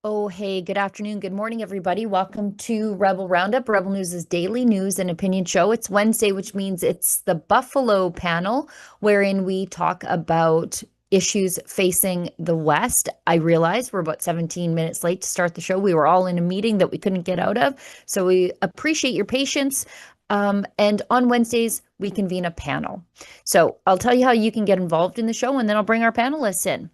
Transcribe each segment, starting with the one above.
Oh, hey, good afternoon, good morning, everybody. Welcome to Rebel Roundup, Rebel News' daily news and opinion show. It's Wednesday, which means it's the Buffalo panel, wherein we talk about issues facing the West. I realize we're about 17 minutes late to start the show. We were all in a meeting that we couldn't get out of, so we appreciate your patience. And on Wednesdays, we convene a panel. So I'll tell you how you can get involved in the show, and then I'll bring our panelists in.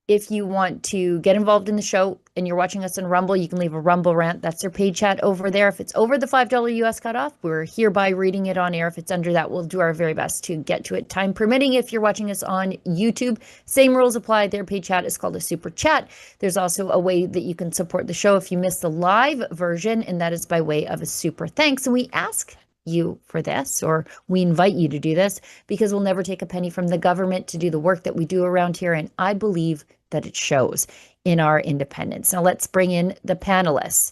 If you want to get involved in the show and you're watching us on Rumble, you can leave a Rumble rant. That's their paid chat over there. If it's over the $5 US cutoff, we're hereby reading it on air. If it's under that, we'll do our very best to get to it, time permitting. If you're watching us on YouTube, same rules apply. Their paid chat is called a super chat. There's also a way that you can support the show if you miss the live version, and that is by way of a super thanks. And we ask you for this, or we invite you to do this, because we'll never take a penny from the government to do the work that we do around here. And I believe that it shows in our independence. Now let's bring in the panelists.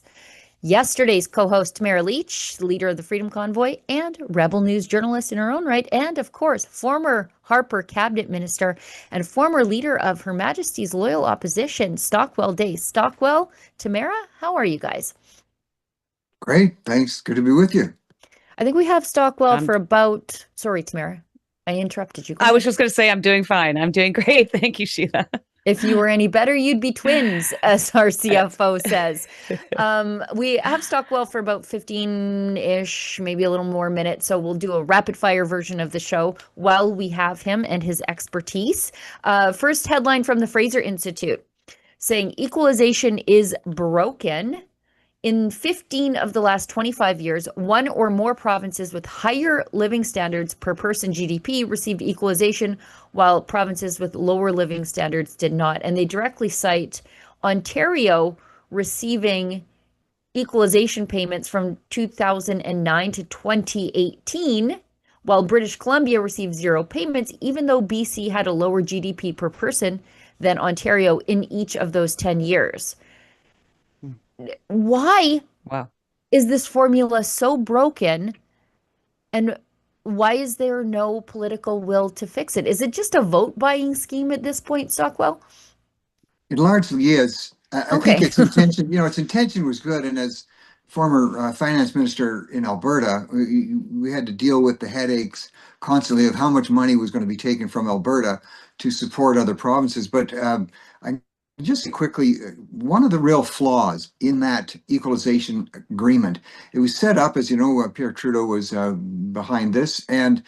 Yesterday's co-host Tamara Leach, leader of the Freedom Convoy and Rebel News journalist in her own right, and of course, former Harper cabinet minister and former leader of Her Majesty's Loyal Opposition, Stockwell Day. Stockwell, Tamara, how are you guys? Great, thanks. Good to be with you. I think we have Stockwell Um, for about, sorry, Tamara, I interrupted you. Go I was ahead. just going to say I'm doing fine. I'm doing great. Thank you, Sheila. If you were any better, you'd be twins, as our CFO says. We have Stockwell for about 15-ish, maybe a little more minutes. So we'll do a rapid fire version of the show while we have him and his expertise. First headline from the Fraser Institute saying equalization is broken. In 15 of the last 25 years, one or more provinces with higher living standards per person GDP received equalization, while provinces with lower living standards did not. And they directly cite Ontario receiving equalization payments from 2009 to 2018, while British Columbia received zero payments, even though BC had a lower GDP per person than Ontario in each of those 10 years. Why Wow. is this formula so broken, and why is there no political will to fix it? Is it just a vote buying scheme at this point, Stockwell? It largely is. I think Okay. its intention, its intention was good. And as former finance minister in Alberta, we had to deal with the headaches constantly of how much money was going to be taken from Alberta to support other provinces. But I just say quickly, one of the real flaws in that equalization agreement, it was set up, as you know, Pierre Trudeau was behind this, and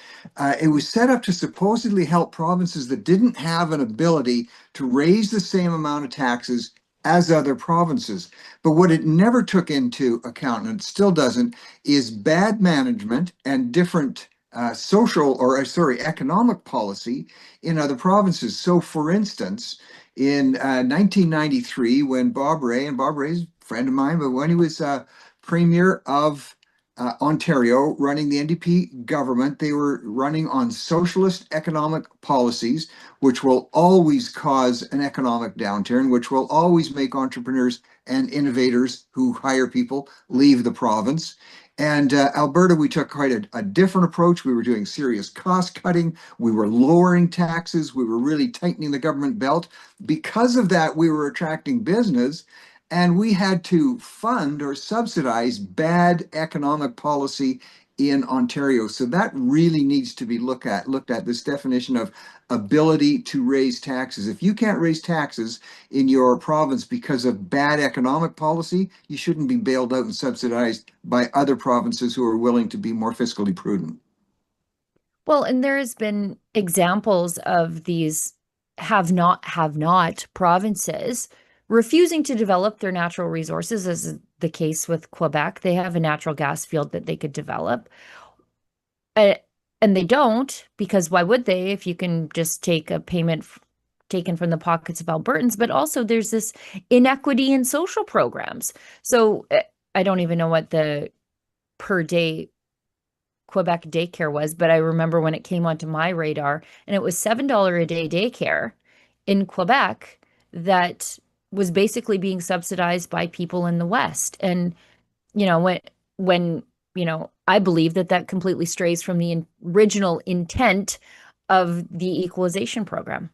it was set up to supposedly help provinces that didn't have an ability to raise the same amount of taxes as other provinces. But what it never took into account, and it still doesn't, is bad management and different economic policy in other provinces. So, for instance, in 1993, when Bob Rae, and Bob Rae's a friend of mine, but when he was premier of Ontario, running the NDP government, they were running on socialist economic policies, which will always cause an economic downturn, which will always make entrepreneurs and innovators who hire people leave the province. And Alberta, we took quite a different approach. We were doing serious cost cutting. We were lowering taxes. We were really tightening the government belt. Because of that, we were attracting business, and we had to fund or subsidize bad economic policy in Ontario. So that really needs to be looked at this definition of ability to raise taxes. If you can't raise taxes in your province because of bad economic policy, you shouldn't be bailed out and subsidized by other provinces who are willing to be more fiscally prudent. Well, and there has been examples of these have not provinces refusing to develop their natural resources, as is the case with Quebec. They have a natural gas field that they could develop. Uh, and they don't, because why would they if you can just take a payment taken from the pockets of Albertans? But also there's this inequity in social programs. So I don't even know what the per day Quebec daycare was, but I remember when it came onto my radar, and it was $7 a day daycare in Quebec that was basically being subsidized by people in the West. And when I believe that that completely strays from the original intent of the equalization program.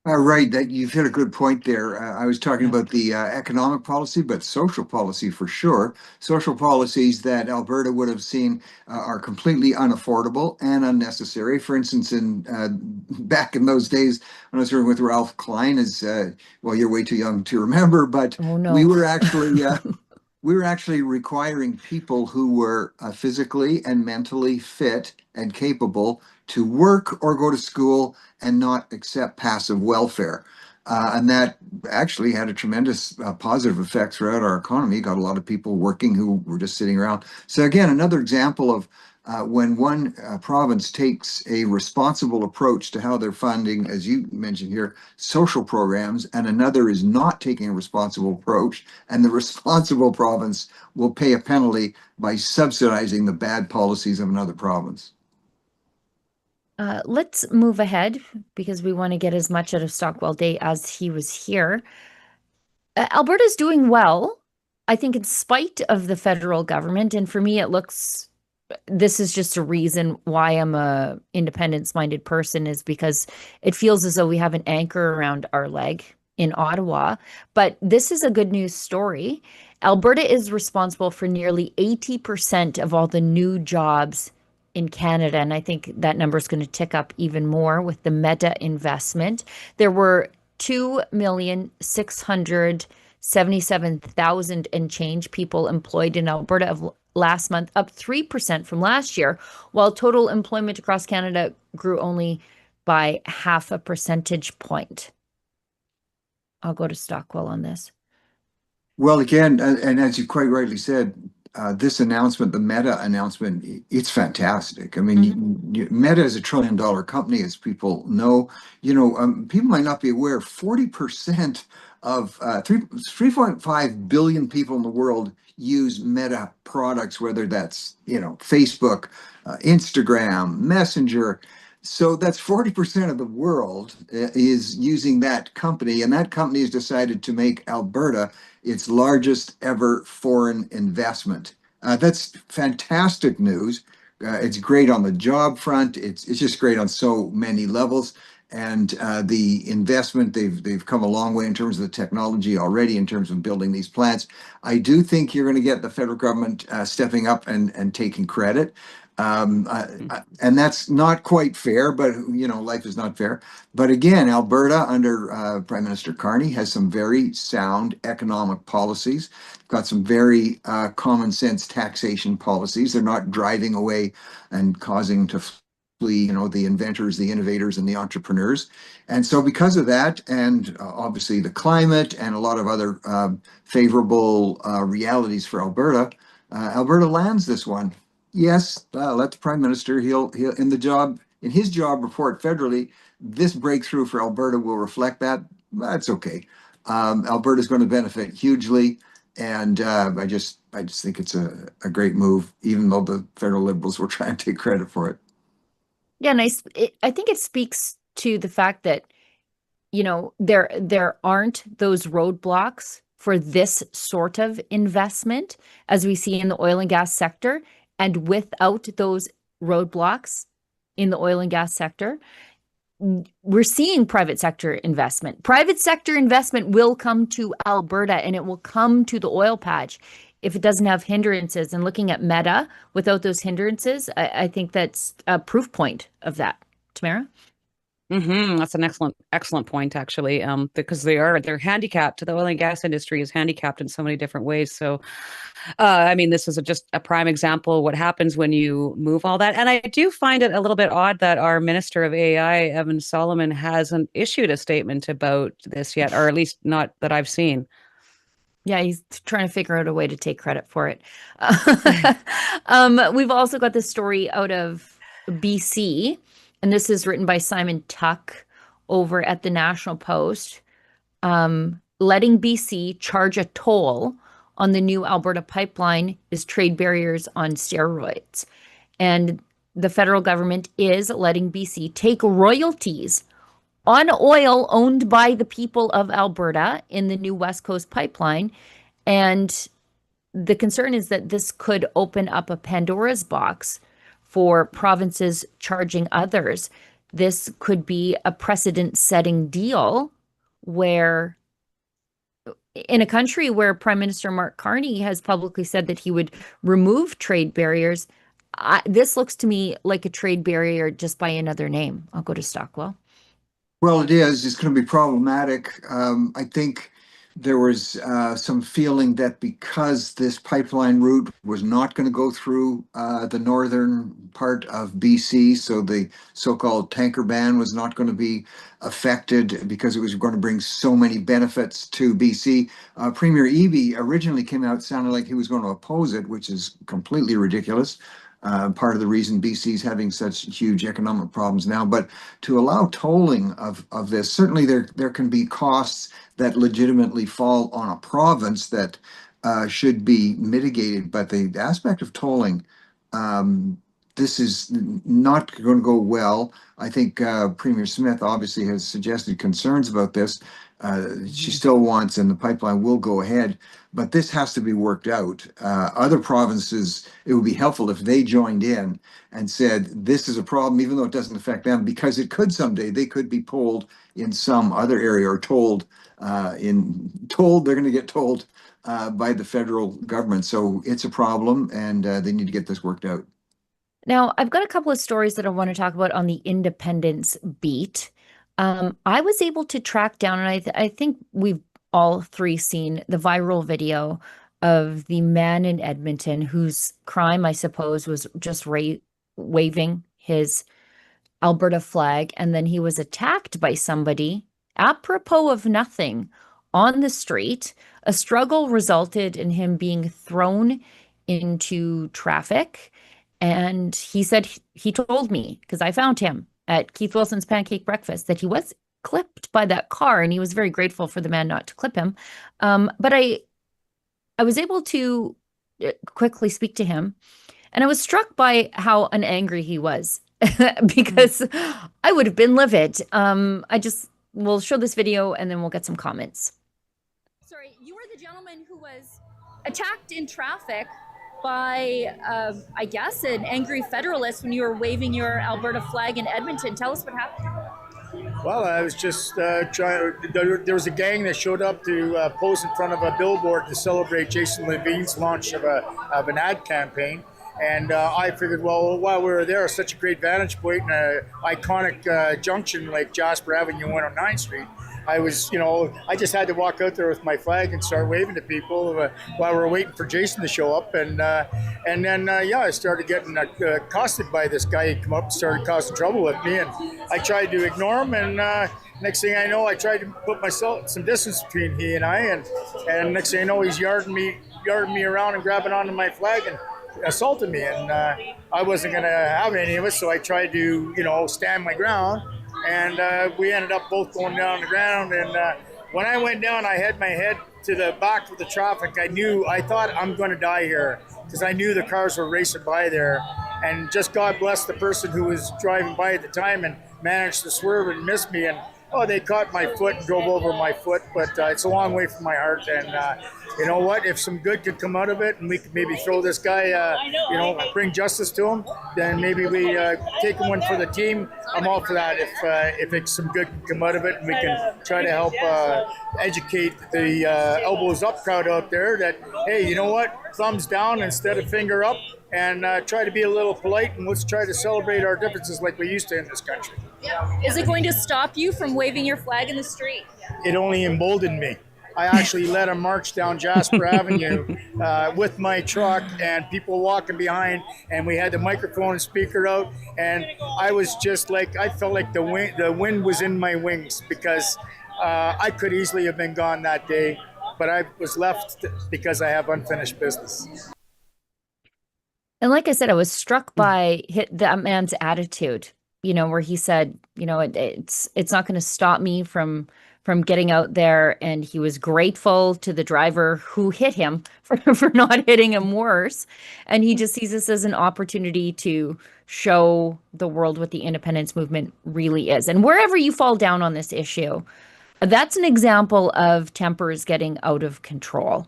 Right, that you've hit a good point there. I was talking Yeah. about the economic policy, but social policy for sure. Social policies that Alberta would have seen are completely unaffordable and unnecessary. For instance, in back in those days when I was working with Ralph Klein, as well, you're way too young to remember, but Oh we no. were actually requiring people who were physically and mentally fit and capable to work or go to school and not accept passive welfare. And that actually had a tremendous positive effect throughout our economy. Got a lot of people working who were just sitting around. So again, another example of when one province takes a responsible approach to how they're funding, as you mentioned here, social programs, and another is not taking a responsible approach, and the responsible province will pay a penalty by subsidizing the bad policies of another province. Let's move ahead because we want to get as much out of Stockwell Day as he was here. Alberta's doing well, I think, in spite of the federal government. And for me, it looks this is just a reason why I'm a independence-minded person is because it feels as though we have an anchor around our leg in Ottawa. But this is a good news story. Alberta is responsible for nearly 80% of all the new jobs in Canada. And I think that number is going to tick up even more with the Meta investment. There were 2,677,000 and change people employed in Alberta of last month, up 3% from last year, while total employment across Canada grew only by half a percentage point. I'll go to Stockwell on this. Well, again, and as you quite rightly said, this announcement, the Meta announcement, it's fantastic. I mean, Mhm. Meta is $1 trillion company, as people know. People might not be aware, 40% of 3.5 billion people in the world use Meta products, whether that's, Facebook, Instagram, Messenger. So that's 40% of the world is using that company, and that company has decided to make Alberta its largest ever foreign investment. That's fantastic news. It's great on the job front. It's just great on so many levels. And the investment they've come a long way in terms of the technology already in terms of building these plants. I do think you're going to get the federal government stepping up and taking credit. And that's not quite fair, but life is not fair. But again, Alberta under Prime Minister Carney has some very sound economic policies, got some very common sense taxation policies. They're not driving away and causing to flee, the inventors, the innovators, and the entrepreneurs. And so because of that, and obviously the climate and a lot of other favorable realities for Alberta, Alberta lands this one. Yes, let the Prime Minister, he'll in his job report federally, this breakthrough for Alberta will reflect that. That's okay. Alberta is going to benefit hugely, and I just think it's a great move, even though the federal Liberals were trying to take credit for it. Yeah, nice. I think it speaks to the fact that, there aren't those roadblocks for this sort of investment as we see in the oil and gas sector. And without those roadblocks in the oil and gas sector, we're seeing private sector investment. Private sector investment will come to Alberta and it will come to the oil patch if it doesn't have hindrances. And looking at Meta without those hindrances, I think that's a proof point of that. Tamara? That's an excellent point, actually. Because they're handicapped. The oil and gas industry is handicapped in so many different ways. So, I mean, this is just a prime example of what happens when you move all that. And I do find it a little bit odd that our Minister of AI, Evan Solomon, hasn't issued a statement about this yet, or at least not that I've seen. Yeah, he's trying to figure out a way to take credit for it. We've also got this story out of BC, and this is written by Simon Tuck over at the National Post. Letting BC charge a toll on the new Alberta pipeline is trade barriers on steroids. And the federal government is letting BC take royalties on oil owned by the people of Alberta in the new West Coast pipeline. And the concern is that this could open up a Pandora's box for provinces charging others. this could be a precedent-setting deal where in a country where Prime Minister Mark Carney has publicly said that he would remove trade barriers, this looks to me like a trade barrier just by another name. I'll go to Stockwell. Well, it is. It's going to be problematic. I think there was some feeling that because this pipeline route was not going to go through the northern part of BC, so the so-called tanker ban was not going to be affected because it was going to bring so many benefits to BC. Premier Eby originally came out sounding like he was going to oppose it, which is completely ridiculous. Part of the reason BC is having such huge economic problems now, but to allow tolling of this, certainly there can be costs that legitimately fall on a province that should be mitigated. But the aspect of tolling, this is not going to go well. I think Premier Smith obviously has suggested concerns about this. She still wants, and the pipeline will go ahead, but this has to be worked out. Other provinces, it would be helpful if they joined in and said, this is a problem, even though it doesn't affect them, because it could someday, they could be told in some other area or told they're going to get told by the federal government. So it's a problem, and they need to get this worked out. Now, I've got a couple of stories that I want to talk about on the independence beat. I was able to track down, and I think we've all three seen the viral video of the man in Edmonton whose crime, I suppose, was just waving his Alberta flag, and then he was attacked by somebody apropos of nothing on the street. A struggle resulted in him being thrown into traffic. And he said he told me, because I found him at Keith Wilson's Pancake Breakfast, that he was clipped by that car, and he was very grateful for the man not to clip him. But I was able to quickly speak to him, and I was struck by how unangry he was because I would have been livid. We'll show this video and then we'll get some comments. Sorry, you were the gentleman who was attacked in traffic by, I guess, an angry federalist when you were waving your Alberta flag in Edmonton. Tell us what happened. Well, I was just trying. There was a gang that showed up to pose in front of a billboard to celebrate Jason Levine's launch of an ad campaign. And I figured, well, while we were there, such a great vantage point and an iconic junction like Jasper Avenue, 109th Street, I just had to walk out there with my flag and start waving to people while we were waiting for Jason to show up. And then I started getting accosted by this guy. He came up and started causing trouble with me, and I tried to ignore him. And next thing I know, I tried to put myself some distance between he and I. And next thing I know, he's yarding me around and grabbing onto my flag and assaulted me. And I wasn't going to have any of it, so I tried to, stand my ground. And we ended up both going down the ground. And when I went down, I had my head to the back of the traffic. I thought I'm going to die here because I knew the cars were racing by there. And just God bless the person who was driving by at the time and managed to swerve and miss me. And they caught my foot and drove over my foot. But it's a long way from my heart. And you know what? If some good could come out of it and we could maybe throw this guy, bring justice to him, then maybe we take him one for the team. I'm all for that. If it's some good can come out of it and we can try to help educate the elbows up crowd out there that, hey, you know what? Thumbs down instead of finger up, and try to be a little polite, and let's try to celebrate our differences like we used to in this country. Is it going to stop you from waving your flag in the street? It only emboldened me. I actually led a march down Jasper Avenue with my truck and people walking behind, and we had the microphone and speaker out, and I was just like, I felt like the wind was in my wings because I could easily have been gone that day, but I was left because I have unfinished business. And like I said, I was struck by that man's attitude, where he said, it's not going to stop me from getting out there. And he was grateful to the driver who hit him for not hitting him worse. And he just sees this as an opportunity to show the world what the independence movement really is. And wherever you fall down on this issue, that's an example of tempers getting out of control.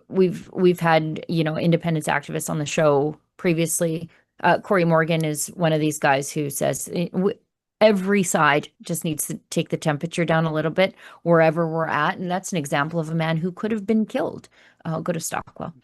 We've had, independence activists on the show previously Corey Morgan is one of these guys who says every side just needs to take the temperature down a little bit wherever we're at. And that's an example of a man who could have been killed. I'll go to Stockwell.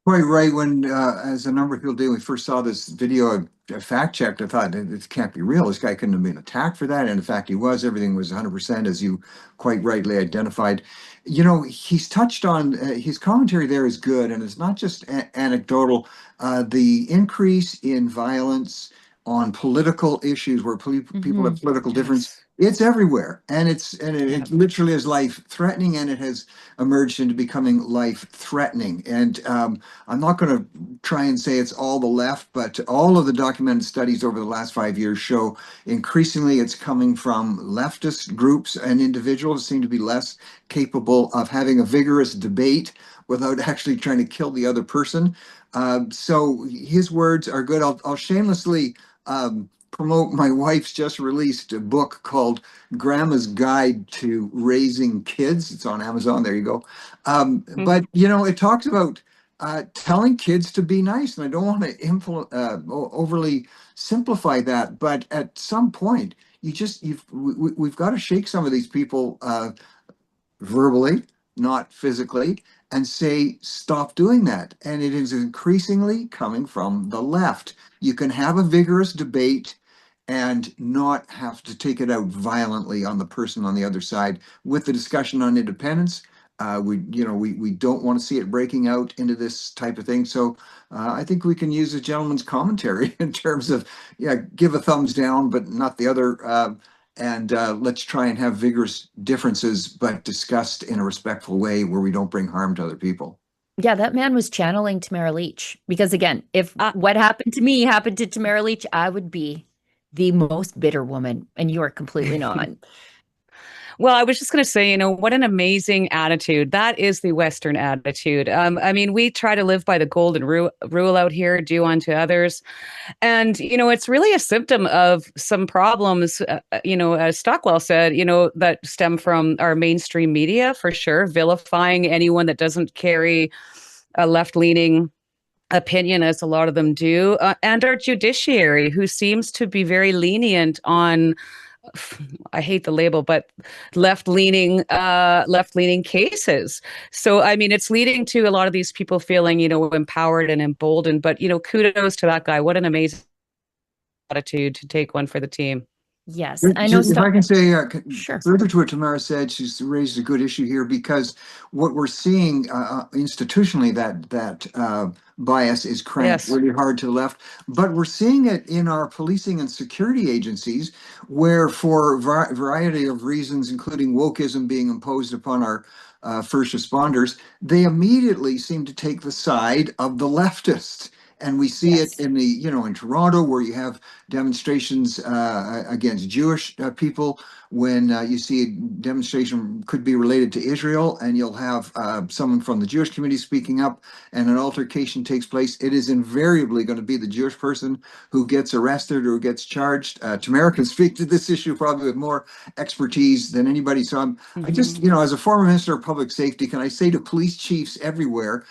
Quite right. When, as a number of people did, when we first saw this video, I fact checked. I thought this can't be real. This guy couldn't have been attacked for that. And in fact, he was. Everything was 100%, as you quite rightly identified. You know, he's touched on his commentary there is good, and it's not just anecdotal. The increase in violence on political issues where people have political difference. It's everywhere, and it literally is life threatening, and it has emerged into becoming life threatening. And I'm not going to try and say it's all the left, but all of the documented studies over the last 5 years show increasingly it's coming from leftist groups and individuals who seem to be less capable of having a vigorous debate without actually trying to kill the other person. So his words are good. I'll shamelessly promote my wife's just released a book called Grandma's Guide to Raising Kids. It's on Amazon. There you go. But, you know, it talks about telling kids to be nice. And I don't want to overly simplify that. But at some point, we've got to shake some of these people verbally, not physically, and say, stop doing that. And it is increasingly coming from the left. You can have a vigorous debate and not have to take it out violently on the person on the other side. With the discussion on independence, we don't want to see it breaking out into this type of thing. So I think we can use a gentleman's commentary in terms of, give a thumbs down, but not the other. And let's try and have vigorous differences, but discussed in a respectful way where we don't bring harm to other people. Yeah, that man was channeling Tamara Leach. Because again, if what happened to me happened to Tamara Leach, I would be the most bitter woman, and you are completely not. Well, I was just going to say, what an amazing attitude. That is the Western attitude. I mean, we try to live by the golden rule out here, do unto others. And, it's really a symptom of some problems, as Stockwell said, that stem from our mainstream media, for sure, vilifying anyone that doesn't carry a left-leaning opinion, as a lot of them do, and our judiciary, who seems to be very lenient on, I hate the label, but left-leaning cases. So, I mean, it's leading to a lot of these people feeling, empowered and emboldened. But, kudos to that guy. What an amazing attitude to take one for the team. Yes, I know. If I can say, sure. Further to what Tamara said, she's raised a good issue here, because what we're seeing institutionally, that bias is cranked really hard to the left, but we're seeing it in our policing and security agencies, where for a variety of reasons, including wokeism being imposed upon our first responders, they immediately seem to take the side of the leftists. And we see it in in Toronto, where you have demonstrations against Jewish people. When you see a demonstration could be related to Israel, and you'll have someone from the Jewish community speaking up, and an altercation takes place, it is invariably going to be the Jewish person who gets arrested or gets charged. Tamara can speak to this issue probably with more expertise than anybody. So I just, as a former minister of public safety, can I say to police chiefs everywhere,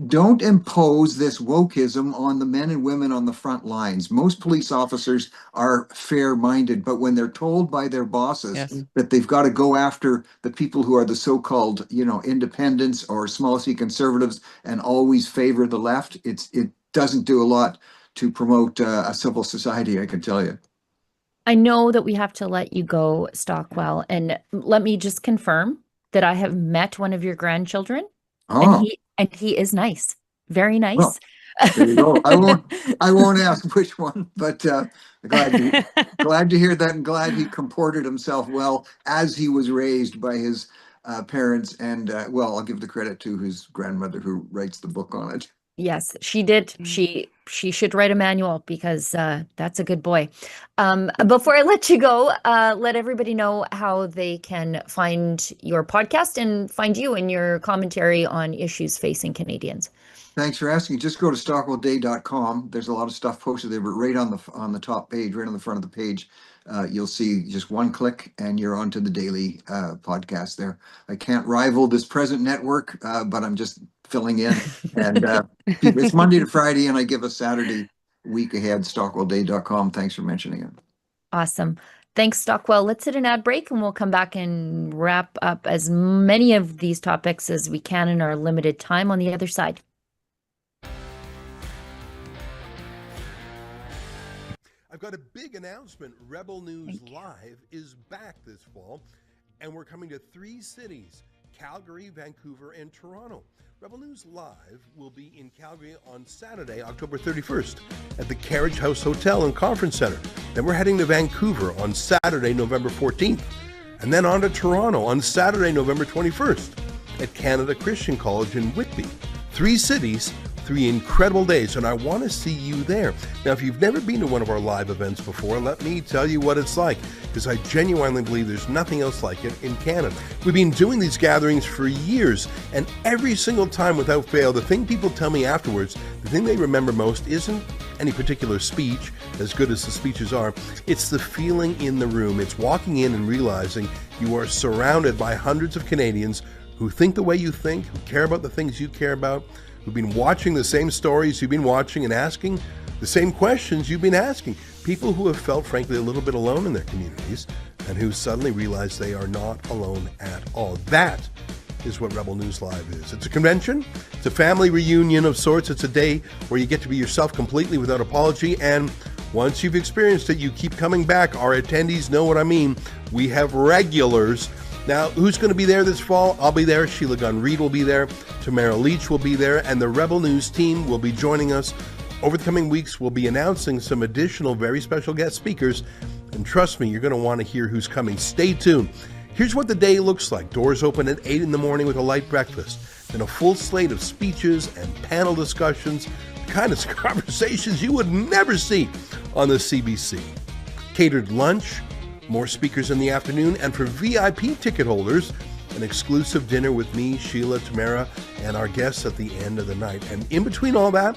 don't impose this wokeism on the men and women on the front lines. Most police officers are fair-minded, but when they're told by their bosses that they've got to go after the people who are the so-called, independents or small c conservatives and always favor the left, it doesn't do a lot to promote a civil society, I can tell you. I know that we have to let you go, Stockwell, and let me just confirm that I have met one of your grandchildren. Oh. And he is nice, very nice. Well, there you go. I won't ask which one, but glad to hear that, and glad he comported himself well as he was raised by his parents. And I'll give the credit to his grandmother, who writes the book on it. Yes, she did. She should write a manual, because that's a good boy. Before I let you go, let everybody know how they can find your podcast and find you and your commentary on issues facing Canadians. Thanks for asking. Just go to stockwellday.com. There's a lot of stuff posted there, but right on the top page, right on the front of the page, you'll see just one click and you're onto the daily podcast there. I can't rival this present network, but I'm just filling in. And it's Monday to Friday, and I give a Saturday week ahead, stockwellday.com. Thanks for mentioning it. Awesome. Thanks, Stockwell. Let's hit an ad break and we'll come back and wrap up as many of these topics as we can in our limited time on the other side. I've got a big announcement. Rebel News Live is back this fall, and we're coming to 3 cities, Calgary, Vancouver, and Toronto. Rebel News Live will be in Calgary on Saturday, October 31st at the Carriage House Hotel and Conference Center. Then we're heading to Vancouver on Saturday, November 14th, and then on to Toronto on Saturday, November 21st at Canada Christian College in Whitby. 3 cities, 3 incredible days, and I want to see you there. Now, if you've never been to one of our live events before, let me tell you what it's like, because I genuinely believe there's nothing else like it in Canada. We've been doing these gatherings for years, and every single time without fail, the thing people tell me afterwards, the thing they remember most isn't any particular speech, as good as the speeches are. It's the feeling in the room. It's walking in and realizing you are surrounded by hundreds of Canadians who think the way you think, who care about the things you care about, who've been watching the same stories you've been watching and asking the same questions you've been asking. People who have felt, frankly, a little bit alone in their communities and who suddenly realize they are not alone at all. That is what Rebel News Live is. It's a convention. It's a family reunion of sorts. It's a day where you get to be yourself completely without apology. And once you've experienced it, you keep coming back. Our attendees know what I mean. We have regulars. Now, who's going to be there this fall? I'll be there. Sheila Gunn-Reid will be there. Tamara Leach will be there. And the Rebel News team will be joining us. Over the coming weeks, we'll be announcing some additional very special guest speakers. And trust me, you're going to want to hear who's coming. Stay tuned. Here's what the day looks like. Doors open at 8 in the morning with a light breakfast. Then a full slate of speeches and panel discussions. The kind of conversations you would never see on the CBC. Catered lunch. More speakers in the afternoon, and for VIP ticket holders, an exclusive dinner with me, Sheila, Tamara, and our guests at the end of the night. And in between all that,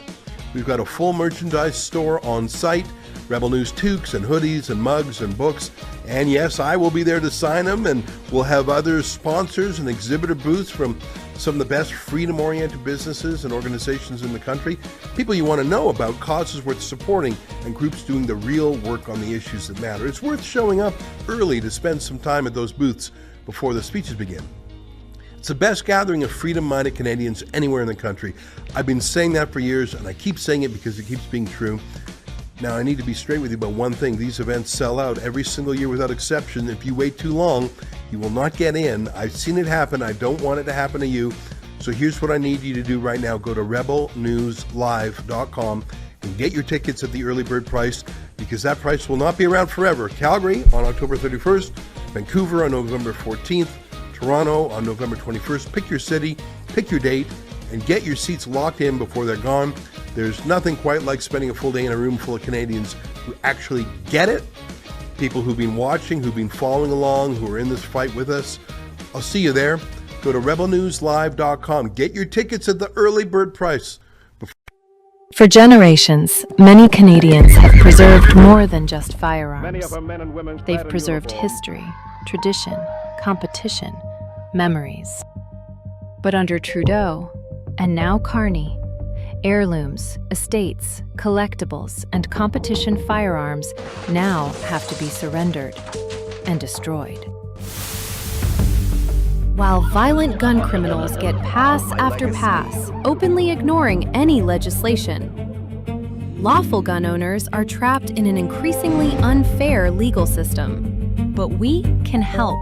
we've got a full merchandise store on site, Rebel News toques and hoodies and mugs and books. And yes, I will be there to sign them, and we'll have other sponsors and exhibitor booths from some of the best freedom-oriented businesses and organizations in the country, people you want to know about, causes worth supporting, and groups doing the real work on the issues that matter. It's worth showing up early to spend some time at those booths before the speeches begin. It's the best gathering of freedom-minded Canadians anywhere in the country. I've been saying that for years, and I keep saying it because it keeps being true. Now, I need to be straight with you about one thing. These events sell out every single year without exception. If you wait too long, you will not get in. I've seen it happen. I don't want it to happen to you. So here's what I need you to do right now. Go to rebelnewslive.com and get your tickets at the early bird price, because that price will not be around forever. Calgary on October 31st, Vancouver on November 14th, Toronto on November 21st. Pick your city, pick your date, and get your seats locked in before they're gone. There's nothing quite like spending a full day in a room full of Canadians who actually get it, people who've been watching, who've been following along, who are in this fight with us. I'll see you there. Go to rebelnewslive.com. Get your tickets at the early bird price. For generations, many Canadians have preserved more than just firearms. They've preserved history, tradition, competition, memories. But under Trudeau, and now Carney, heirlooms, estates, collectibles, and competition firearms now have to be surrendered and destroyed. While violent gun criminals get pass after pass, openly ignoring any legislation, lawful gun owners are trapped in an increasingly unfair legal system. But we can help.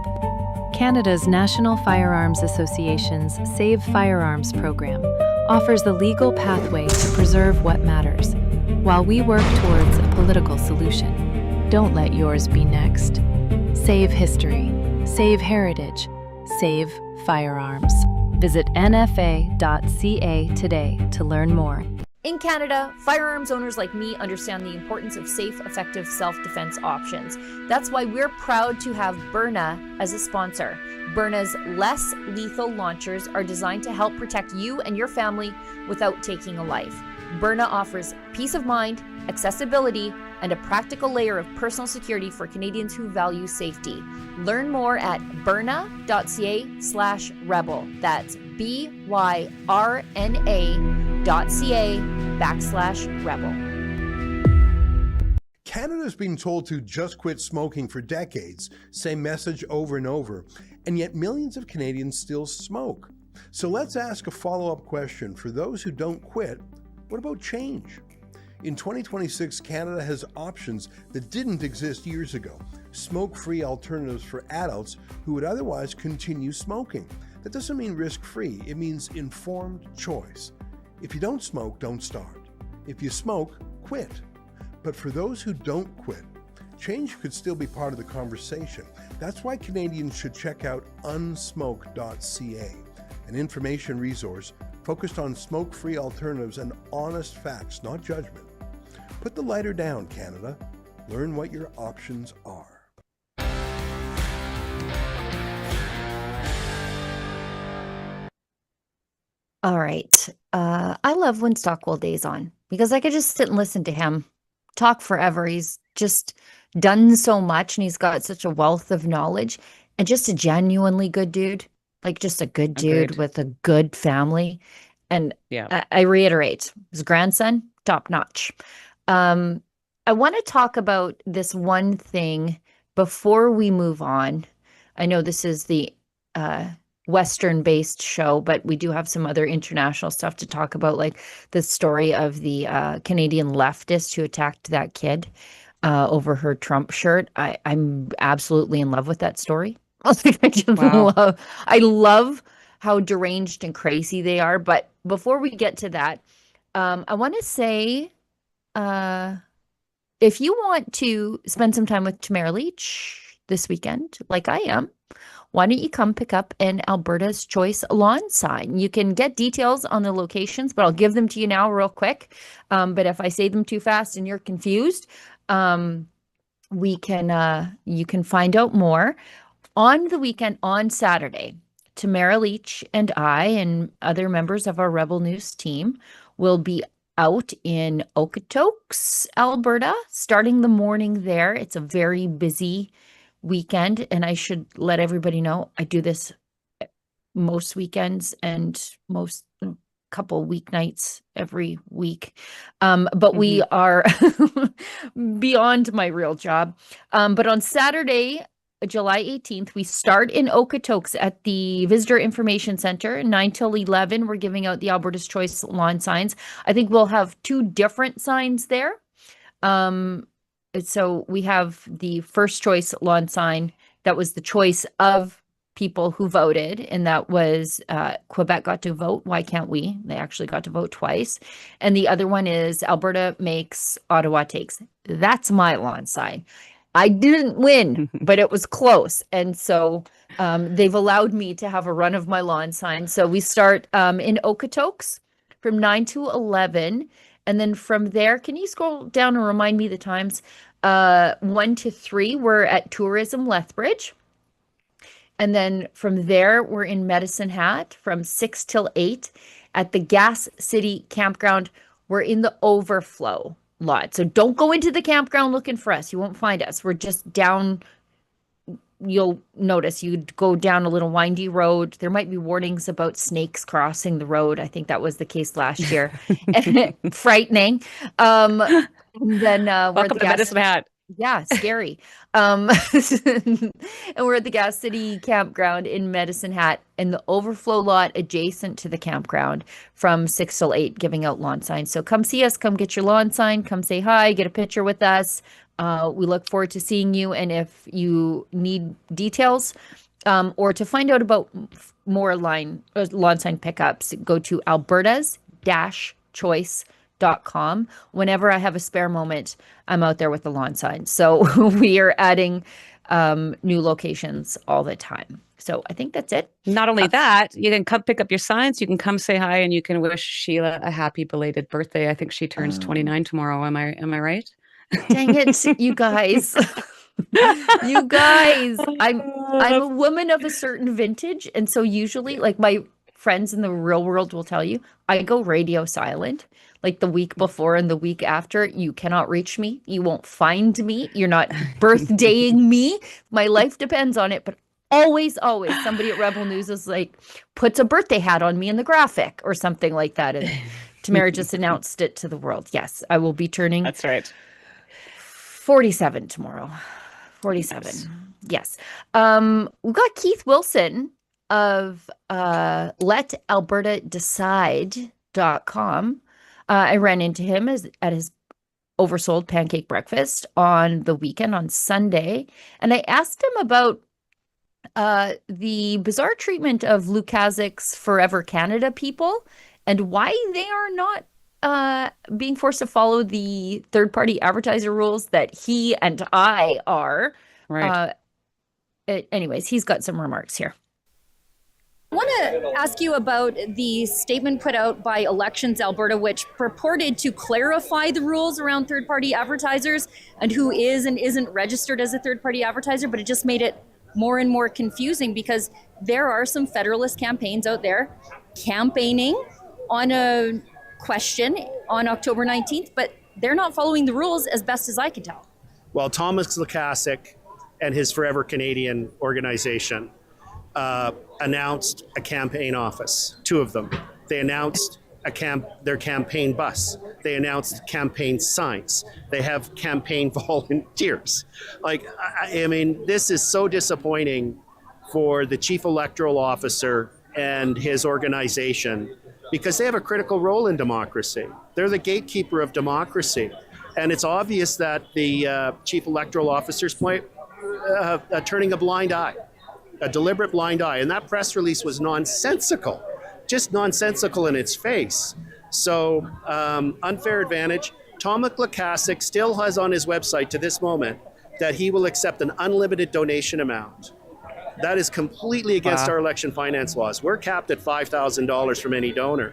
Canada's National Firearms Association's Save Firearms program offers the legal pathway to preserve what matters, while we work towards a political solution. Don't let yours be next. Save history. Save heritage. Save firearms. Visit nfa.ca today to learn more. In Canada, firearms owners like me understand the importance of safe, effective self-defense options. That's why we're proud to have Byrna as a sponsor. Byrna's less lethal launchers are designed to help protect you and your family without taking a life. Byrna offers peace of mind, accessibility, and a practical layer of personal security for Canadians who value safety. Learn more at byrna.ca/rebel. That's BYRNA.ca/rebel. Canada's been told to just quit smoking for decades, same message over and over, and yet millions of Canadians still smoke. So let's ask a follow-up question. For those who don't quit, what about change? In 2026, Canada has options that didn't exist years ago. Smoke-free alternatives for adults who would otherwise continue smoking. That doesn't mean risk-free, it means informed choice. If you don't smoke, don't start. If you smoke, quit. But for those who don't quit, change could still be part of the conversation. That's why Canadians should check out unsmoke.ca, an information resource focused on smoke-free alternatives and honest facts, not judgment. Put the lighter down, Canada. Learn what your options are. All right. I love when Stockwell Day's on because I could just sit and listen to him talk forever. He's just done so much and he's got such a wealth of knowledge and just a genuinely good dude, like just a good dude Agreed. with a good family. And Yeah. I reiterate, his grandson, top notch. I want to talk about this one thing before we move on. I know this is the Western-based show, but we do have some other international stuff to talk about, like the story of the Canadian leftist who attacked that kid over her Trump shirt. I'm absolutely in love with that story. Like, Wow. I love how deranged and crazy they are. But before we get to that, I want to say, if you want to spend some time with Tamara Leach this weekend, like I am, why don't you come pick up an Alberta's Choice lawn sign? You can get details on the locations, but I'll give them to you now real quick. But if I say them too fast and you're confused, you can find out more. On the weekend, on Saturday, Tamara Leach and I and other members of our Rebel News team will be out in Okotoks, Alberta, starting the morning there. It's a very busy weekend, and I should let everybody know I do this most weekends and most couple weeknights every week. But we are beyond my real job. But on Saturday, July 18th, we start in Okotoks at the Visitor Information Center, 9 till 11. We're giving out the Alberta's Choice lawn signs. I think we'll have two different signs there. So we have the first choice lawn sign that was the choice of people who voted, and that was Quebec got to vote. Why can't we? They actually got to vote twice. And the other one is Alberta makes, Ottawa takes. That's my lawn sign. I didn't win, but it was close. And so they've allowed me to have a run of my lawn sign. So we start in Okotoks from 9 to 11. And then from there, can you scroll down and remind me the times? 1 to 3, we're at Tourism Lethbridge. And then from there, we're in Medicine Hat from 6 till 8. At the Gas City Campground, we're in the overflow lot. So don't go into the campground looking for us. You won't find us. We're just down. You'll notice you go down a little windy road. There might be warnings about snakes crossing the road. I think that was the case last year. Frightening. And then we're Welcome to Medicine Hat. Yeah, scary. And we're at the Gas City Campground in Medicine Hat in the overflow lot adjacent to the campground from 6 till 8, giving out lawn signs. So come see us, come get your lawn sign, come say hi, get a picture with us. We look forward to seeing you. And if you need details or to find out about more lawn sign pickups, go to albertas-choice.com. Whenever I have a spare moment, I'm out there with the lawn sign. So we are adding new locations all the time. So I think that's it. Not only that, you can come pick up your signs. You can come say hi, and you can wish Sheila a happy belated birthday. I think she turns 29 tomorrow. Am I right? Dang it, you guys. You guys. I'm a woman of a certain vintage, and so usually, like, my friends in the real world will tell you, I go radio silent. Like the week before and the week after, you cannot reach me. You won't find me. You're not birthdaying me. My life depends on it. But always, always, somebody at Rebel News is like, puts a birthday hat on me in the graphic or something like that. And Tamara just announced it to the world. Yes, I will be turning That's right. 47 tomorrow. 47. Nice. Yes. We've got Keith Wilson of letalbertadecide.com. I ran into him at his oversold pancake breakfast on the weekend on Sunday, and I asked him about the bizarre treatment of Lukaszik's Forever Canada people and why they are not being forced to follow the third-party advertiser rules that he and I are. Right. Anyways, he's got some remarks here. I want to ask you about the statement put out by Elections Alberta, which purported to clarify the rules around third-party advertisers and who is and isn't registered as a third-party advertiser, but it just made it more and more confusing because there are some Federalist campaigns out there campaigning on a question on October 19th, but they're not following the rules as best as I can tell. Well, Thomas Lukaszik and his Forever Canadian organization announced a campaign office, two of them. They announced their campaign bus. They announced campaign signs. They have campaign volunteers. Like, I mean, this is so disappointing for the chief electoral officer and his organization because they have a critical role in democracy. They're the gatekeeper of democracy. And it's obvious that the chief electoral officer's turning a blind eye, a deliberate blind eye. And that press release was nonsensical, just nonsensical in its face. So unfair advantage. Thomas Lukaszik still has on his website to this moment that he will accept an unlimited donation amount. That is completely against our election finance laws. We're capped at $5,000 from any donor.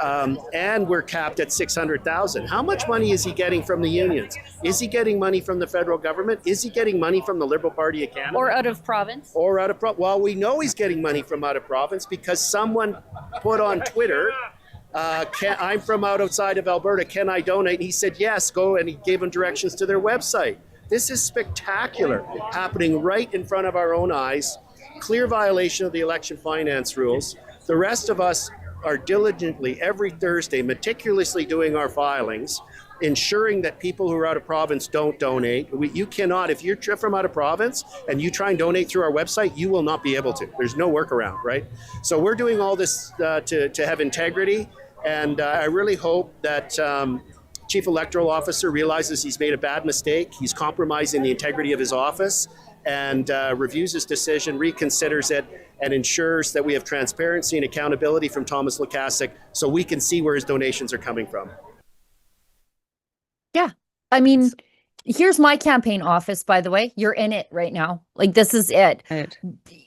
And we're capped at $600,000. How much money is he getting from the unions? Is he getting money from the federal government? Is he getting money from the Liberal Party of Canada? Or out of province? Or out of province. Well, we know he's getting money from out of province because someone put on Twitter, I'm from outside of Alberta, can I donate? And he said, yes, go, and he gave him directions to their website. This is spectacular, happening right in front of our own eyes. Clear violation of the election finance rules. The rest of us are diligently every Thursday meticulously doing our filings, ensuring that people who are out of province don't donate. You cannot, if you're from out of province and you try and donate through our website, you will not be able to. There's no workaround, right? So we're doing all this to have integrity, and I really hope that Chief Electoral Officer realizes he's made a bad mistake, he's compromising the integrity of his office, and reviews his decision, reconsiders it, and ensures that we have transparency and accountability from Thomas Lukaszik so we can see where his donations are coming from. Yeah. I mean, here's my campaign office, by the way. You're in it right now. Like, this is it. Right.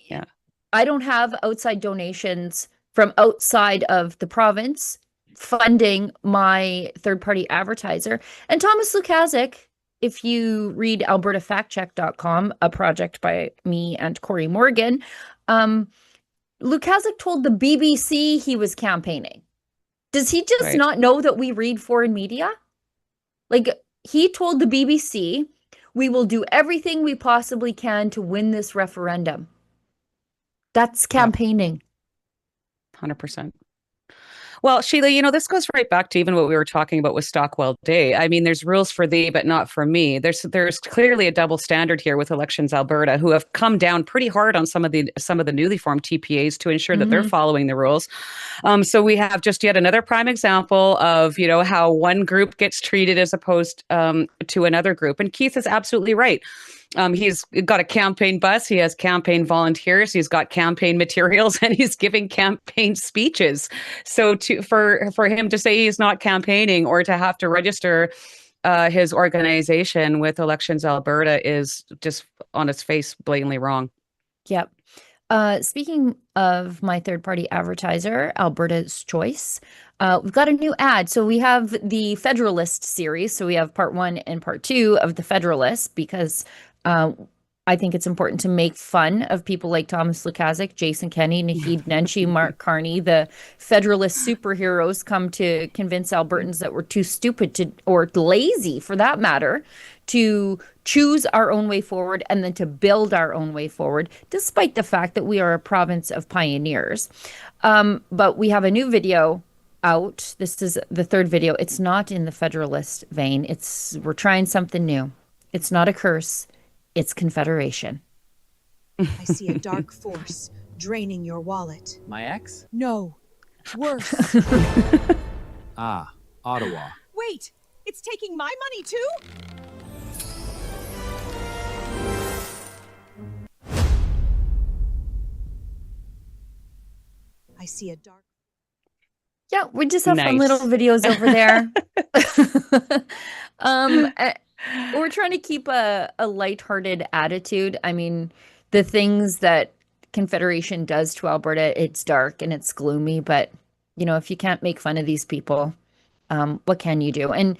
Yeah. I don't have outside donations from outside of the province funding my third-party advertiser. And Thomas Lukaszik, if you read albertafactcheck.com, a project by me and Corey Morgan, Lukaszik told the BBC he was campaigning. Does he just not know that we read foreign media? Like, he told the BBC, we will do everything we possibly can to win this referendum. That's campaigning. 100%. Well, Sheila, this goes right back to even what we were talking about with Stockwell Day. I mean, there's rules for thee, but not for me. There's clearly a double standard here with Elections Alberta, who have come down pretty hard on some of the newly formed TPAs to ensure that they're following the rules. So we have just yet another prime example of, how one group gets treated as opposed to another group. And Keith is absolutely right. He's got a campaign bus. He has campaign volunteers. He's got campaign materials, and he's giving campaign speeches. So for him to say he's not campaigning or to have to register his organization with Elections Alberta is just on its face blatantly wrong. Yep. Speaking of my third-party advertiser, Alberta's Choice, we've got a new ad. So we have the Federalist series. So we have part 1 and part 2 of the Federalist because I think it's important to make fun of people like Thomas Lukaszik, Jason Kenney, Naheed Nenshi, Mark Carney, the Federalist superheroes come to convince Albertans that we're too stupid to, or lazy for that matter, to choose our own way forward and then to build our own way forward, despite the fact that we are a province of pioneers. But we have a new video out. This is the third video. It's not in the Federalist vein. We're trying something new. It's not a curse. It's Confederation. I see a dark force draining your wallet. My ex? No, worse. Ah, Ottawa. Wait, it's taking my money too? I see a dark. Yeah, we just have fun Nice. little videos over there. We're trying to keep a lighthearted attitude. I mean, the things that Confederation does to Alberta, it's dark and it's gloomy, but if you can't make fun of these people, what can you do? And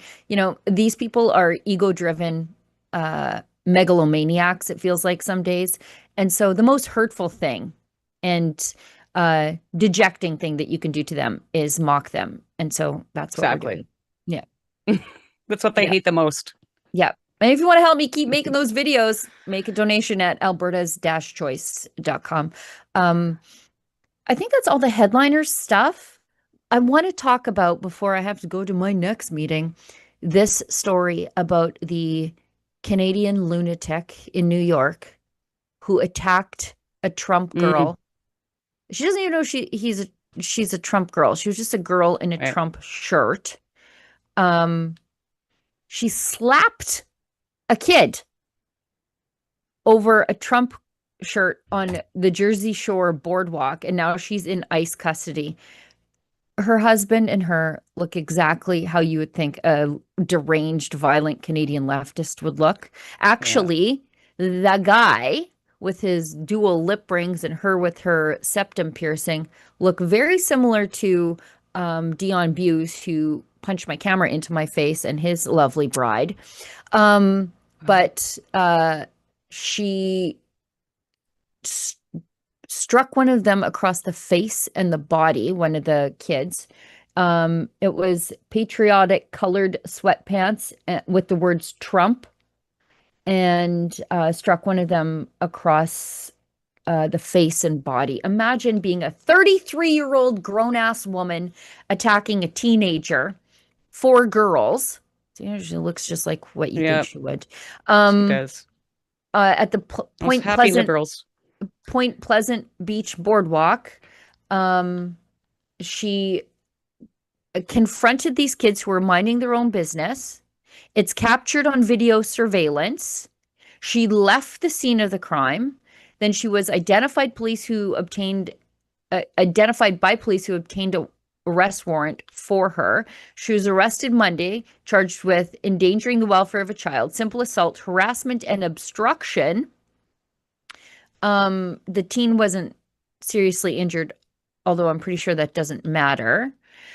these people are ego-driven megalomaniacs, it feels like some days. And so the most hurtful thing and dejecting thing that you can do to them is mock them. And so that's what we're doing. Yeah. That's what they hate the most. Yeah. And if you want to help me keep making those videos, make a donation at albertas-choice.com. I think that's all the headliners stuff. I want to talk about, before I have to go to my next meeting, this story about the Canadian lunatic in New York who attacked a Trump girl. She doesn't even know she's a Trump girl. She was just a girl in a Trump shirt. She slapped a kid over a Trump shirt on the Jersey Shore boardwalk, and now she's in ICE custody. Her husband and her look exactly how you would think a deranged, violent Canadian leftist would look. Actually, the guy with his dual lip rings and her with her septum piercing look very similar to Dion Buse, who punched my camera into my face, and his lovely bride. But she struck one of them across the face and the body, one of the kids. It was patriotic colored sweatpants with the words Trump, and struck one of them across the face and body. Imagine being a 33-year-old grown-ass woman attacking a teenager, 4 girls. She looks just like what you think she would. She does. At the Point Pleasant Beach Boardwalk. She confronted these kids who were minding their own business. It's captured on video surveillance. She left the scene of the crime. Then she was identified by police who obtained a arrest warrant for her. She was arrested Monday, charged with endangering the welfare of a child, simple assault, harassment, and obstruction. The teen wasn't seriously injured, although I'm pretty sure that doesn't matter.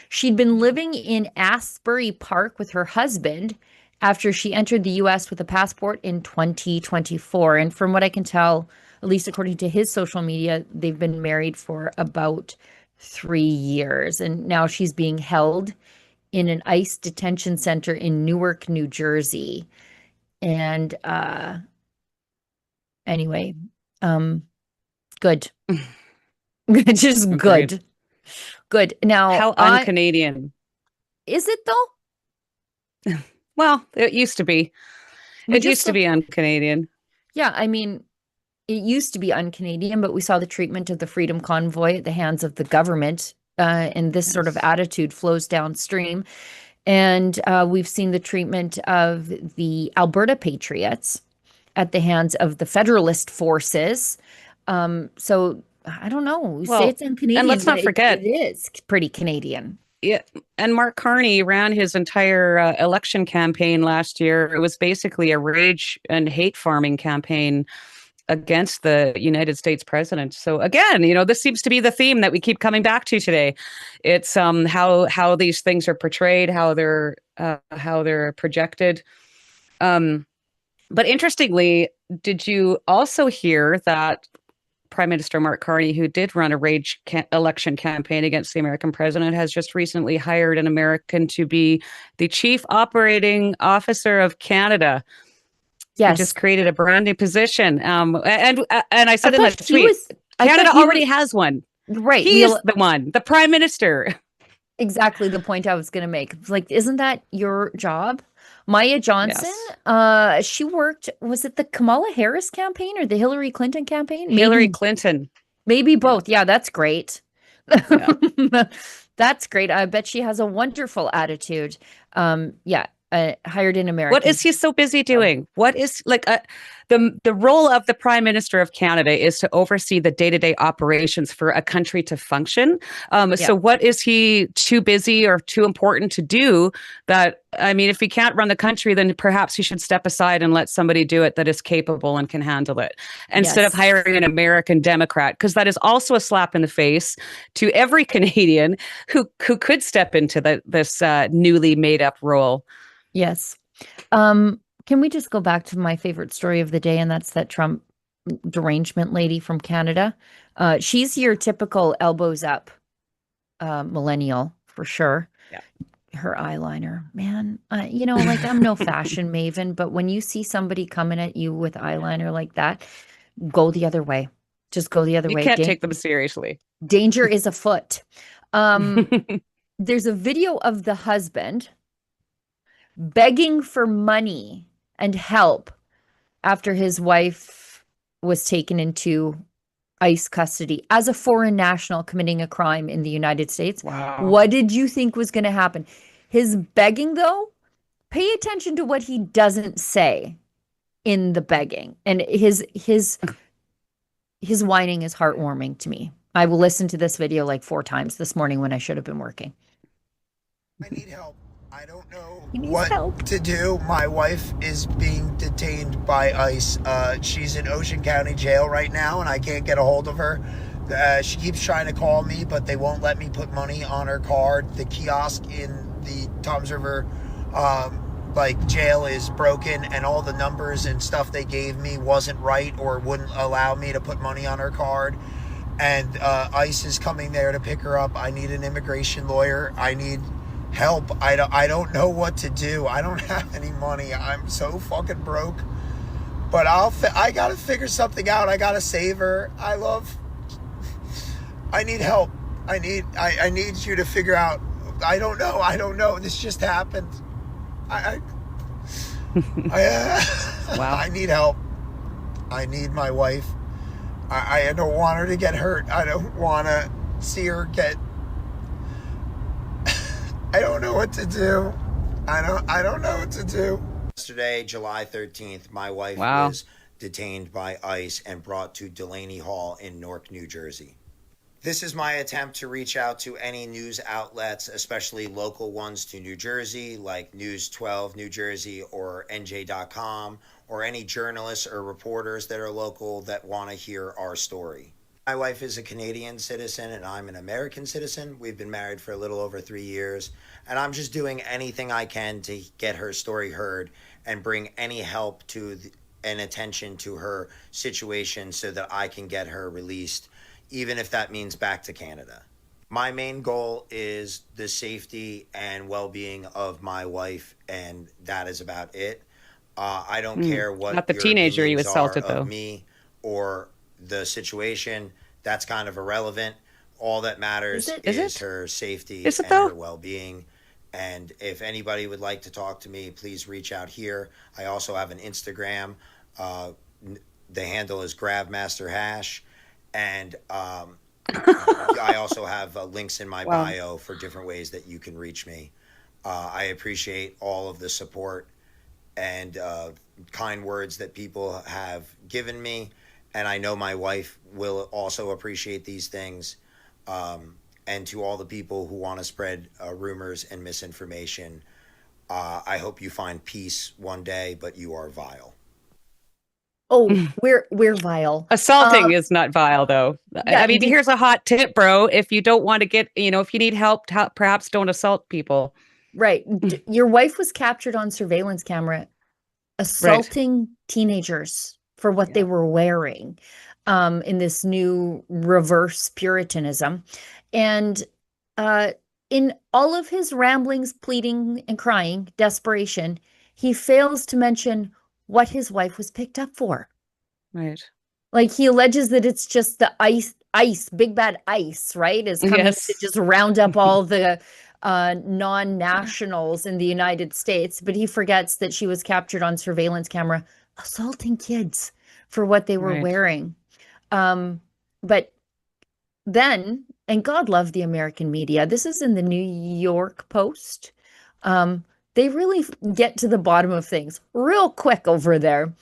She'd been living in Asbury Park with her husband after she entered the U.S. with a passport in 2024. And from what I can tell, at least according to his social media, they've been married for about 3 years. And now she's being held in an ICE detention center in Newark, New Jersey. And anyway, good. Just good. Good. Now, how un-Canadian is it though? Well, it used to be. It used to be un-Canadian. Yeah, I mean, it used to be un-Canadian, but we saw the treatment of the Freedom Convoy at the hands of the government, and this sort of attitude flows downstream. And we've seen the treatment of the Alberta Patriots at the hands of the Federalist forces. So I don't know. We say it's un-Canadian, and let's not forget, it is pretty Canadian. Yeah, and Mark Carney ran his entire election campaign last year. It was basically a rage and hate farming campaign against the United States president. So again, this seems to be the theme that we keep coming back to today. It's how these things are portrayed, how they're projected. But interestingly, did you also hear that Prime Minister Mark Carney, who did run a rage election campaign against the American president, has just recently hired an American to be the Chief Operating Officer of Canada? Yes, he just created a brand new position. And I said in that tweet, Canada already has one. Right, he's the one, the Prime Minister. Exactly the point I was going to make. Like, isn't that your job? Maya Johnson, Yes. she worked, was it the Kamala Harris campaign or the Hillary Clinton campaign? Hillary Clinton. Maybe Yeah. both. Yeah, that's great. Yeah. That's great. I bet she has a wonderful attitude. Yeah, hired an What American. is he so busy doing? What is like the role of the Prime Minister of Canada is to oversee the day-to-day operations for a country to function. So what is he too busy or too important to do that, I mean, if he can't run the country, then perhaps he should step aside and let somebody do it that is capable and can handle it instead of hiring an American Democrat, because that is also a slap in the face to every Canadian who could step into this newly made up role. Yes. Can we just go back to my favorite story of the day, and that's that Trump derangement lady from Canada? She's your typical elbows up millennial for sure. Yeah. Her eyeliner, man, you know, like I'm no fashion maven, but when you see somebody coming at you with eyeliner like that, go the other way. Just go the other way. You can't take them seriously. Danger is afoot. There's a video of the husband begging for money and help after his wife was taken into ICE custody as a foreign national committing a crime in the United States. Wow. What did you think was going to happen? His begging, though, pay attention to what he doesn't say in the begging. And his whining is heartwarming to me. I will listen to this video like 4 times this morning when I should have been working. I need help. I don't know what to do. My wife is being detained by ICE. She's in Ocean County Jail right now, and I can't get a hold of her. She keeps trying to call me, but they won't let me put money on her card. The kiosk in the Toms River jail is broken, and all the numbers and stuff they gave me wasn't right or wouldn't allow me to put money on her card. And ICE is coming there to pick her up. I need an immigration lawyer. I need help. I don't know what to do. I don't have any money. I'm so fucking broke. But I gotta figure something out. I gotta save her. I need help. I need you to figure out. I don't know. This just happened. Wow. I need help. I need my wife. I don't want her to get hurt. I don't want to see her get. I don't know what to do. I don't know what to do. Yesterday, July 13th, my wife was detained by ICE and brought to Delaney Hall in Newark, New Jersey. This is my attempt to reach out to any news outlets, especially local ones to New Jersey, like News 12 New Jersey or NJ.com, or any journalists or reporters that are local that want to hear our story. My wife is a Canadian citizen and I'm an American citizen. We've been married for a little over 3 years, and I'm just doing anything I can to get her story heard and bring any help to and attention to her situation so that I can get her released, even if that means back to Canada. My main goal is the safety and well-being of my wife, and that is about it. I don't care what not the teenager you assaulted, though. Me or the situation. That's kind of irrelevant. All that matters is her safety and her well-being. And if anybody would like to talk to me, please reach out here. I also have an Instagram. The handle is GrabMasterHash. And I also have links in my bio for different ways that you can reach me. I appreciate all of the support and kind words that people have given me. And I know my wife will also appreciate these things. And to all the people who want to spread rumors and misinformation, I hope you find peace one day, but you are vile. Oh, we're vile. Assaulting is not vile, though. Yeah, I mean, here's a hot tip, bro. If you don't want to get, if you need help, perhaps don't assault people. Right. Your wife was captured on surveillance camera assaulting teenagers for what they were wearing in this new reverse Puritanism. And in all of his ramblings, pleading and crying, desperation, he fails to mention what his wife was picked up for. Right. Like he alleges that it's just the ICE, big bad ICE, right? Is coming to just round up all the non-nationals in the United States, but he forgets that she was captured on surveillance camera assaulting kids for what they were Right. wearing. But then, and God love the American media, this is in the New York Post. They really get to the bottom of things real quick over there.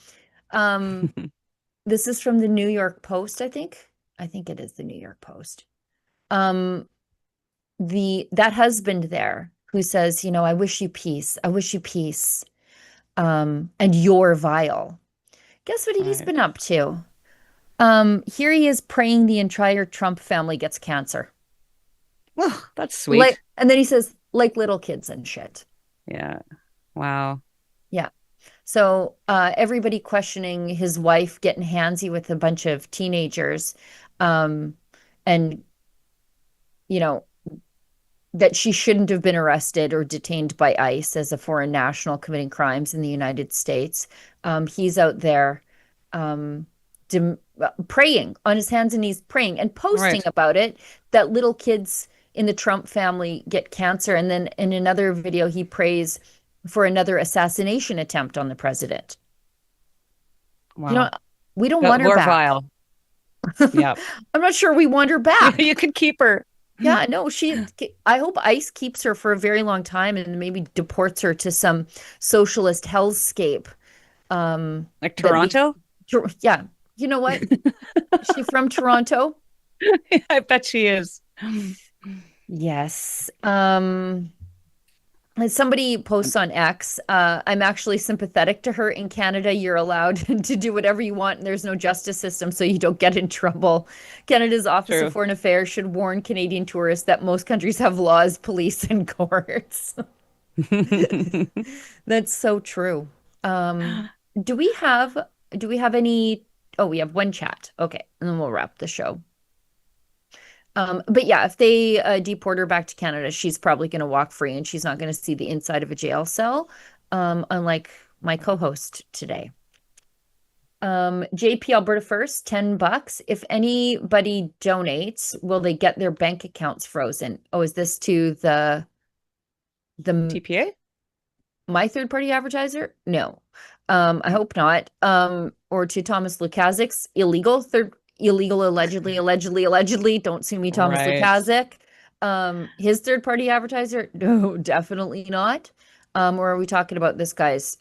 This is from the New York Post, I think. I think it is the New York Post. That husband there who says, you know, I wish you peace. I wish you peace. And you're vile. Guess what he's Right. been up to? Here he is praying the entire Trump family gets cancer. Oh, that's sweet. And then he says, like little kids and shit. Yeah. Wow. Yeah. So everybody questioning his wife getting handsy with a bunch of teenagers, and, you know, that she shouldn't have been arrested or detained by ICE as a foreign national committing crimes in the United States. He's out there praying on his hands and knees, praying and posting about it, that little kids in the Trump family get cancer. And then in another video, he prays for another assassination attempt on the president. Wow. You know, we don't want her back. Vile. Yeah. I'm not sure we want her back. You could keep her. Yeah, no, I hope ICE keeps her for a very long time and maybe deports her to some socialist hellscape. Like Toronto? Yeah. You know what? Is she from Toronto? I bet she is. Yes. Somebody posts on X, I'm actually sympathetic to her. In Canada, you're allowed to do whatever you want, and there's no justice system, so you don't get in trouble. Canada's Office of Foreign Affairs should warn Canadian tourists that most countries have laws, police, and courts. That's so true. Do we have any? Oh, we have one chat. Okay, and then we'll wrap the show. But yeah, if they deport her back to Canada, she's probably going to walk free and she's not going to see the inside of a jail cell, unlike my co-host today. JP Alberta First, $10. If anybody donates, will they get their bank accounts frozen? Oh, is this to the TPA? My third-party advertiser? No. I hope not. Or to Thomas Lukaszik's illegal allegedly, don't sue me, Thomas Lukazik. His third-party advertiser? No, definitely not. Or are we talking about this guy's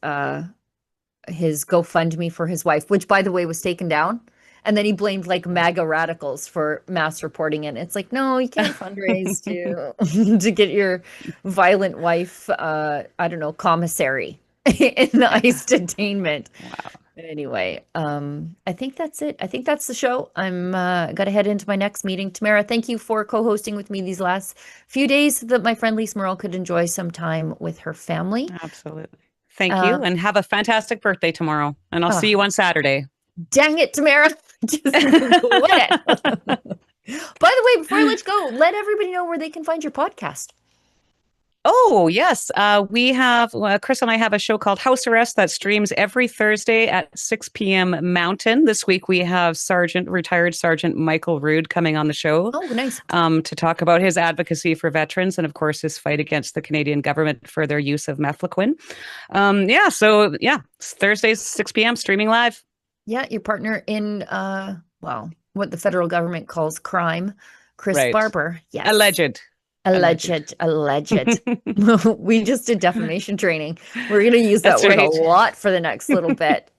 his GoFundMe for his wife, which by the way was taken down, and then he blamed like MAGA radicals for mass reporting it. It's like, no, you can't fundraise to get your violent wife I don't know, commissary in the ICE detainment. Wow. Anyway, I think that's it. I think that's the show. I'm got to head into my next meeting. Tamara, thank you for co-hosting with me these last few days so that my friend Lisa Merle could enjoy some time with her family. Absolutely. Thank you, and have a fantastic birthday tomorrow. And I'll see you on Saturday. Dang it, Tamara. Just quit it. By the way, before I let you go, let everybody know where they can find your podcast. Oh, yes. We have, Chris and I have a show called House Arrest that streams every Thursday at 6 p.m. Mountain. This week we have retired Sergeant Michael Rood coming on the show. Oh, nice. To talk about his advocacy for veterans and, of course, his fight against the Canadian government for their use of mefloquine. It's Thursdays, 6 p.m. streaming live. Yeah, your partner in, what the federal government calls crime, Chris Barber. Yes. Alleged. We just did defamation training. We're going to use that word a lot for the next little bit.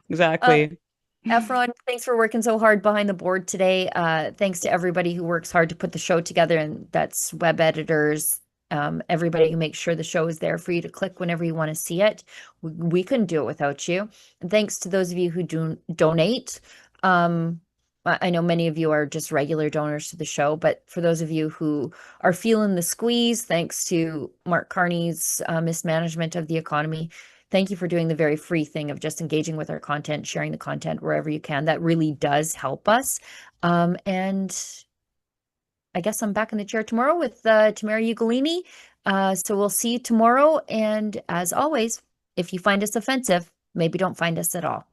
Exactly. Efron, thanks for working so hard behind the board today. Thanks to everybody who works hard to put the show together, and that's web editors, everybody who makes sure the show is there for you to click whenever you want to see it. We couldn't do it without you. And thanks to those of you who do donate. I know many of you are just regular donors to the show, but for those of you who are feeling the squeeze, thanks to Mark Carney's mismanagement of the economy, thank you for doing the very free thing of just engaging with our content, sharing the content wherever you can. That really does help us. And I guess I'm back in the chair tomorrow with Tamara Ugolini. So we'll see you tomorrow. And as always, if you find us offensive, maybe don't find us at all.